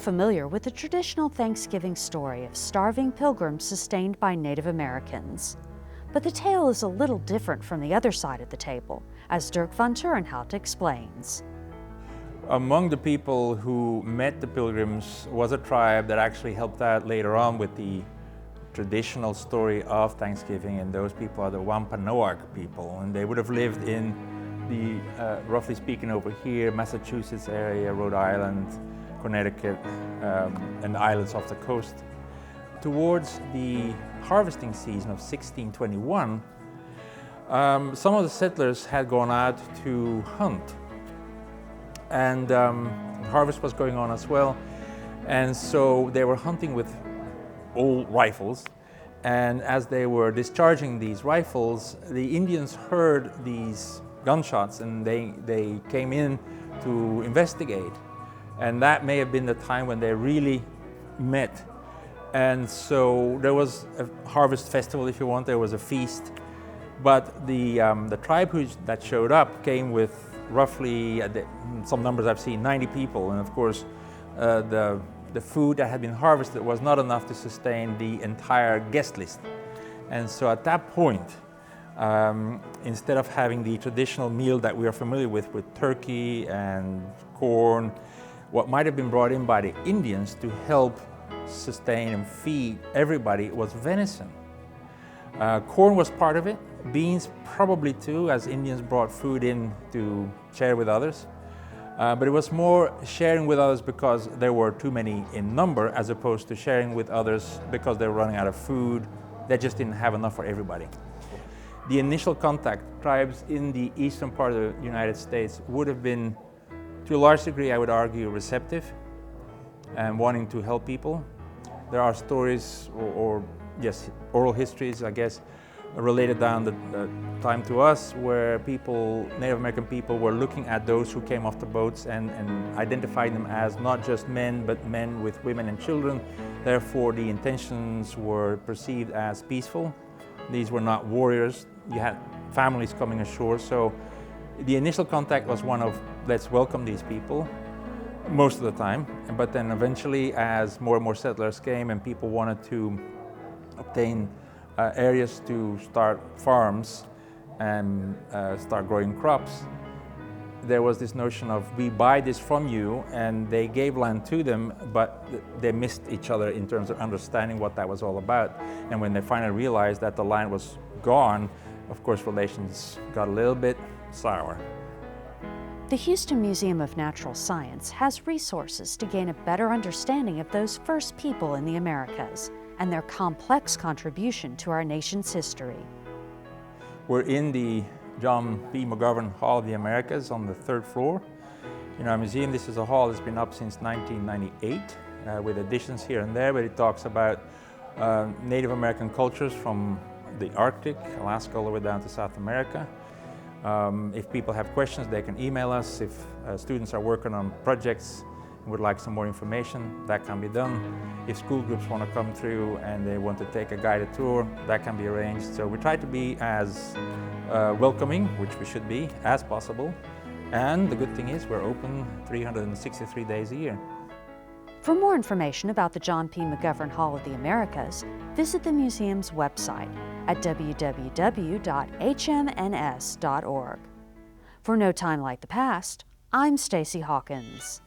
familiar with the traditional Thanksgiving story of starving pilgrims sustained by Native Americans. But the tale is a little different from the other side of the table, as Dirk van Turenhout explains. Among the people who met the Pilgrims was a tribe that actually helped out later on with the traditional story of Thanksgiving, and those people are the Wampanoag people, and they would have lived in the, roughly speaking over here, Massachusetts area, Rhode Island, Connecticut, and the islands off the coast. Towards the harvesting season of 1621, some of the settlers had gone out to hunt, and harvest was going on as well, and so they were hunting with old rifles, and as they were discharging these rifles, the Indians heard these gunshots, and they came in to investigate, and that may have been the time when they really met. And so there was a harvest festival, if you want. There was a feast, but the tribe that showed up came with roughly, some numbers I've seen, 90 people, and of course the food that had been harvested was not enough to sustain the entire guest list. And so at that point, instead of having the traditional meal that we are familiar with turkey and corn, what might have been brought in by the Indians to help sustain and feed everybody was venison. Corn was part of it, beans probably too, as Indians brought food in to share with others. But it was more sharing with others because there were too many in number, as opposed to sharing with others because they were running out of food. They just didn't have enough for everybody. The initial contact, tribes in the eastern part of the United States would have been, to a large degree, I would argue, receptive and wanting to help people. There are stories, or yes, oral histories, I guess, related down the time to us, where people, Native American people, were looking at those who came off the boats and identifying them as not just men, but men with women and children. Therefore, the intentions were perceived as peaceful. These were not warriors. You had families coming ashore, so the initial contact was one of, let's welcome these people, most of the time. But then eventually, as more and more settlers came and people wanted to obtain areas to start farms and start growing crops, there was this notion of, we buy this from you, and they gave land to them, but they missed each other in terms of understanding what that was all about. And when they finally realized that the land was gone, of course relations got a little bit sour. The Houston Museum of Natural Science has resources to gain a better understanding of those first people in the Americas and their complex contribution to our nation's history. We're in the John P. McGovern Hall of the Americas on the 3rd floor. In our museum, this is a hall that's been up since 1998, with additions here and there, but it talks about Native American cultures from the Arctic, Alaska, all the way down to South America. If people have questions, they can email us. If students are working on projects and would like some more information, that can be done. If school groups want to come through and they want to take a guided tour, that can be arranged. So we try to be as welcoming, which we should be, as possible. And the good thing is we're open 363 days a year. For more information about the John P. McGovern Hall of the Americas, visit the museum's website at www.hmns.org. For No Time Like the Past, I'm Stacy Hawkins.